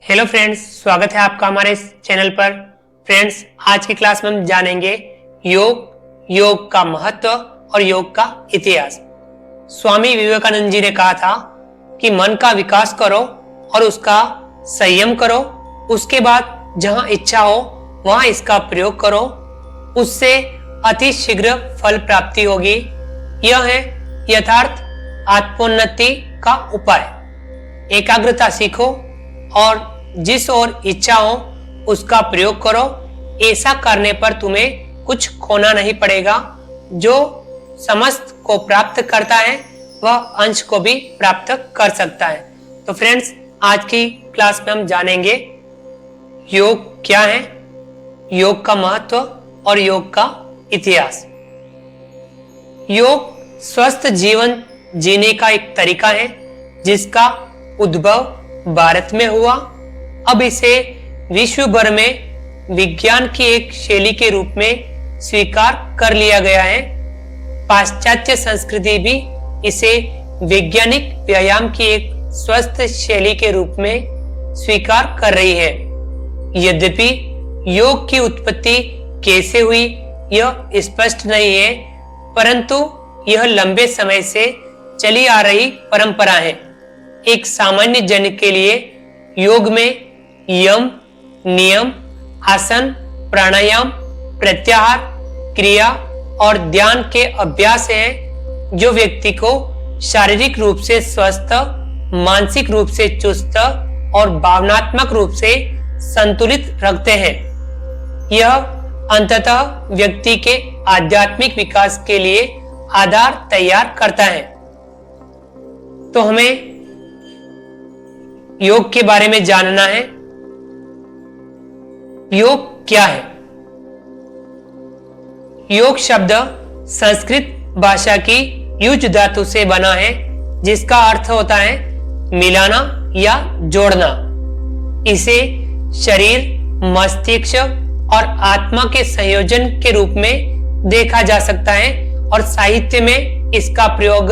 Hello friends, स्वागत है आपका हमारे इस चैनल पर। फ्रेंड्स, आज की क्लास में हम जानेंगे योग का महत्व और योग का इतिहास। स्वामी विवेकानंद जी ने कहा था कि मन का विकास करो और उसका संयम करो, उसके बाद जहां इच्छा हो वहां इसका प्रयोग करो, उससे अति शीघ्र फल प्राप्ति होगी। यह है यथार्थ आत्मोन्नति का उपाय। एकाग्रता सीखो और जिस ओर इच्छा हो उसका प्रयोग करो। ऐसा करने पर तुम्हें कुछ खोना नहीं पड़ेगा। जो समस्त को प्राप्त करता है वह अंश को भी प्राप्त कर सकता है। तो फ्रेंड्स, आज की क्लास में हम जानेंगे योग क्या है, योग का महत्व और योग का इतिहास। योग स्वस्थ जीवन जीने का एक तरीका है जिसका उद्भव भारत में हुआ। अब इसे विश्व भर में विज्ञान की एक शैली के रूप में स्वीकार कर लिया गया है। पाश्चात्य संस्कृति भी इसे वैज्ञानिक व्यायाम की एक स्वस्थ शैली के रूप में स्वीकार कर रही है। यद्यपि योग की उत्पत्ति कैसे हुई यह स्पष्ट नहीं है, परंतु यह लंबे समय से चली आ रही परंपरा है। एक सामान्य जन के लिए योग में यम, नियम, आसन, प्राणायाम, प्रत्याहार, क्रिया और ध्यान के अभ्यास हैं जो व्यक्ति को शारीरिक रूप से स्वस्थ, मानसिक रूप से चुस्त और भावनात्मक रूप से संतुलित रखते हैं। यह अंततः व्यक्ति के आध्यात्मिक विकास के लिए आधार तैयार करता है। तो हमें योग के बारे में जानना है। योग क्या है? योग शब्द संस्कृत भाषा की युज धातु से बना है जिसका अर्थ होता है मिलाना या जोड़ना। इसे शरीर, मस्तिष्क और आत्मा के संयोजन के रूप में देखा जा सकता है और साहित्य में इसका प्रयोग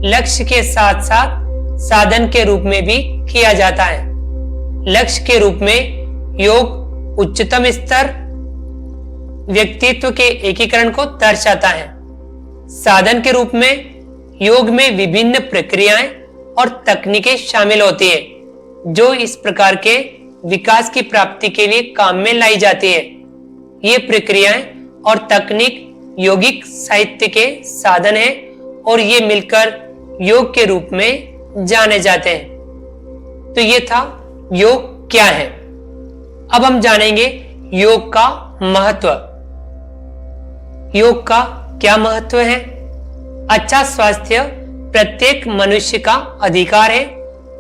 लक्ष्य के साथ साथ साधन के रूप में भी किया जाता है। लक्ष्य के रूप में योग उच्चतम स्तर व्यक्तित्व के एकीकरण को दर्शाता है। साधन के रूप में योग में विभिन्न प्रक्रियाएं और तकनीकें शामिल होती है जो इस प्रकार के विकास की प्राप्ति के लिए काम में लाई जाती है। ये प्रक्रियाएं और तकनीक योगिक साहित्य के साधन है और ये मिलकर योग के रूप में जाने जाते हैं। तो ये था योग क्या है। अब हम जानेंगे योग का महत्व। योग का क्या महत्व है? अच्छा स्वास्थ्य प्रत्येक मनुष्य का अधिकार है,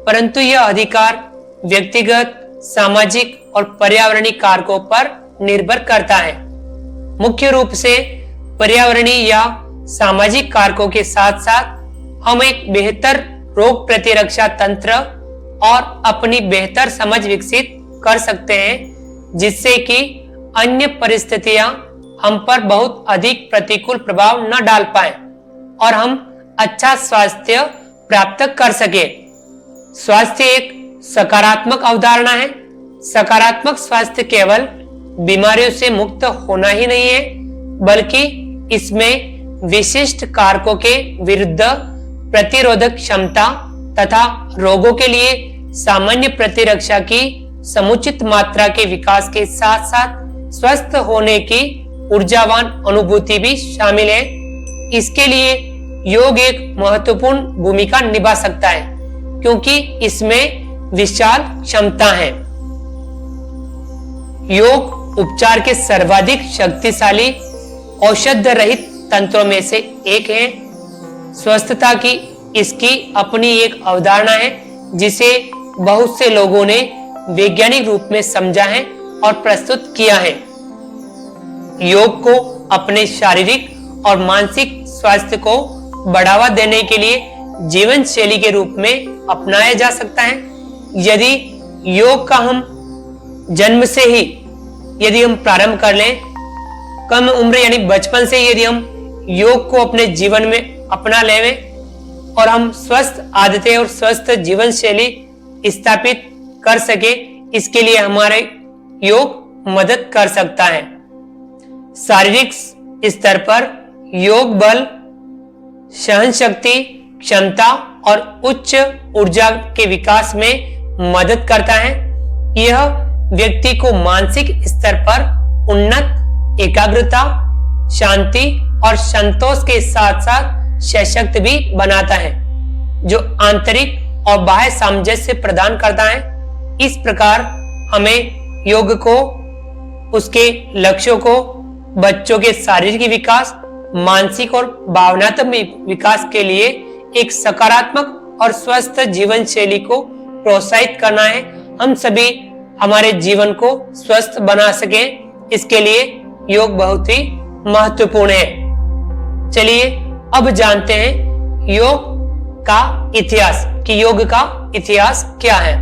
परंतु यह अधिकार व्यक्तिगत, सामाजिक और पर्यावरणीय कारकों पर निर्भर करता है। मुख्य रूप से पर्यावरणीय या सामाजिक कारकों के साथ साथ हम एक बेहतर रोग प्रतिरक्षा तंत्र और अपनी बेहतर समझ विकसित कर सकते हैं जिससे कि अन्य परिस्थितियां हम पर बहुत अधिक प्रतिकूल प्रभाव न डाल पाए और हम अच्छा स्वास्थ्य प्राप्त कर सके। स्वास्थ्य एक सकारात्मक अवधारणा है। सकारात्मक स्वास्थ्य केवल बीमारियों से मुक्त होना ही नहीं है, बल्कि इसमें विशिष्ट कारकों के विरुद्ध प्रतिरोधक क्षमता तथा रोगों के लिए सामान्य प्रतिरक्षा की समुचित मात्रा के विकास के साथ साथ स्वस्थ होने की ऊर्जावान अनुभूति भी शामिल है। इसके लिए योग एक महत्वपूर्ण भूमिका निभा सकता है क्योंकि इसमें विशाल क्षमता है। योग उपचार के सर्वाधिक शक्तिशाली औषध रहित तंत्रों में से एक है। स्वस्थता की इसकी अपनी एक अवधारणा है जिसे बहुत से लोगों ने वैज्ञानिक रूप में समझा है और प्रस्तुत किया है। योग को अपने शारीरिक और मानसिक स्वास्थ्य को बढ़ावा देने के लिए जीवन शैली के रूप में अपनाया जा सकता है। यदि योग का हम जन्म से ही यदि हम प्रारंभ कर लें, कम उम्र यानी बचपन से यदि हम योग को अपने जीवन में अपना लें और हम स्वस्थ आदतें और स्वस्थ जीवन शैली स्थापित कर सके, इसके लिए हमारे योग मदद कर सकता है। शारीरिक स्तर पर योग बल, सहन शक्ति, क्षमता और उच्च ऊर्जा के विकास में मदद करता है। यह व्यक्ति को मानसिक स्तर पर उन्नत, एकाग्रता, शांति और संतोष के साथ साथ सशक्त भी बनाता है, जो आंतरिक और बाह्य सामंजस्य प्रदान करता है। इस प्रकार हमें योग को, उसके लक्ष्यों को बच्चों के शारीरिक विकास, मानसिक और भावनात्मक विकास के लिए एक सकारात्मक और स्वस्थ जीवन शैली को प्रोत्साहित करना है। हम सभी हमारे जीवन को स्वस्थ बना सकें, इसके लिए योग बहुत ही महत्वपूर्ण है। चलिए अब जानते हैं योग का इतिहास, कि योग का इतिहास क्या है।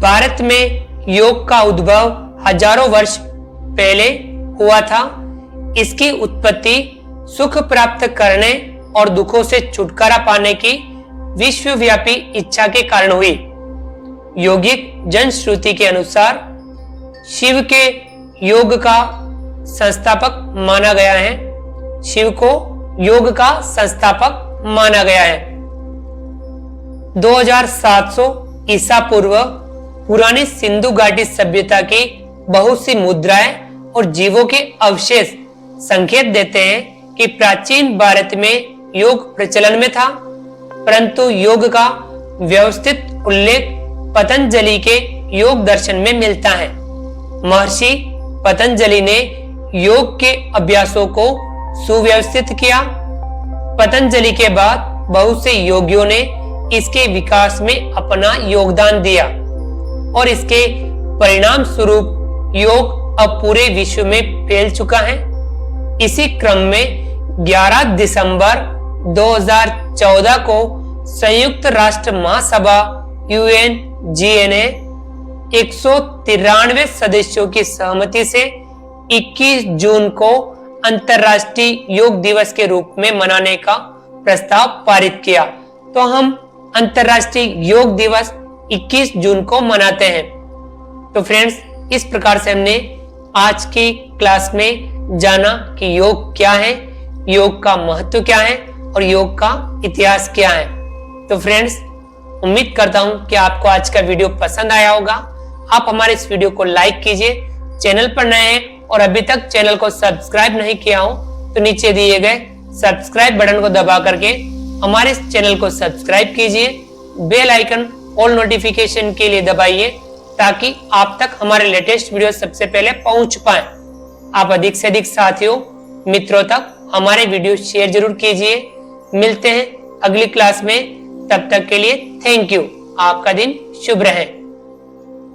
भारत में योग का उद्भव हजारों वर्ष पहले हुआ था। इसकी उत्पत्ति सुख प्राप्त करने और दुखों से छुटकारा पाने की विश्वव्यापी इच्छा के कारण हुई। योगिक जनश्रुति के अनुसार शिव के योग का संस्थापक माना गया है। शिव को योग का संस्थापक माना गया है। 2700 ईसा पूर्व पुरानी सिंधु घाटी सभ्यता की बहुत सी मुद्राएं और जीवों के अवशेष संकेत देते हैं कि प्राचीन भारत में योग प्रचलन में था, परंतु योग का व्यवस्थित उल्लेख पतंजलि के योग दर्शन में मिलता है। महर्षि पतंजलि ने योग के अभ्यासों को सुव्यवस्थित किया। पतंजलि के बाद बहुत से योगियों ने इसके विकास में अपना योगदान दिया और इसके परिणाम स्वरूप योग अब पूरे विश्व में फैल चुका है। इसी क्रम में 11 दिसंबर 2014 को संयुक्त राष्ट्र महासभा UNGA ने 193 सदस्यों की सहमति से 21 जून को अंतर्राष्ट्रीय योग दिवस के रूप में मनाने का प्रस्ताव पारित किया। तो हम अंतर्राष्ट्रीय योग दिवस 21 जून को मनाते हैं। तो फ्रेंड्स, इस प्रकार से हमने आज की क्लास में जाना कि योग क्या है, योग का महत्व क्या है और योग का इतिहास क्या है। तो फ्रेंड्स, उम्मीद करता हूं कि आपको आज का वीडियो पसंद आया होगा। आप हमारे इस वीडियो को लाइक कीजिए। चैनल पर नए हैं और अभी तक चैनल को सब्सक्राइब नहीं किया हो तो नीचे दिए गए सब्सक्राइब बटन को दबा करके हमारे इस चैनल को सब्सक्राइब कीजिए। बेल आइकन ऑल नोटिफिकेशन के लिए दबाइए ताकि आप तक हमारे लेटेस्ट वीडियो सबसे पहले पहुंच पाए। आप अधिक से अधिक साथियों, मित्रों तक हमारे वीडियो शेयर जरूर कीजिए। मिलते हैं अगली क्लास में, तब तक के लिए थैंक यू। आपका दिन शुभ रहे।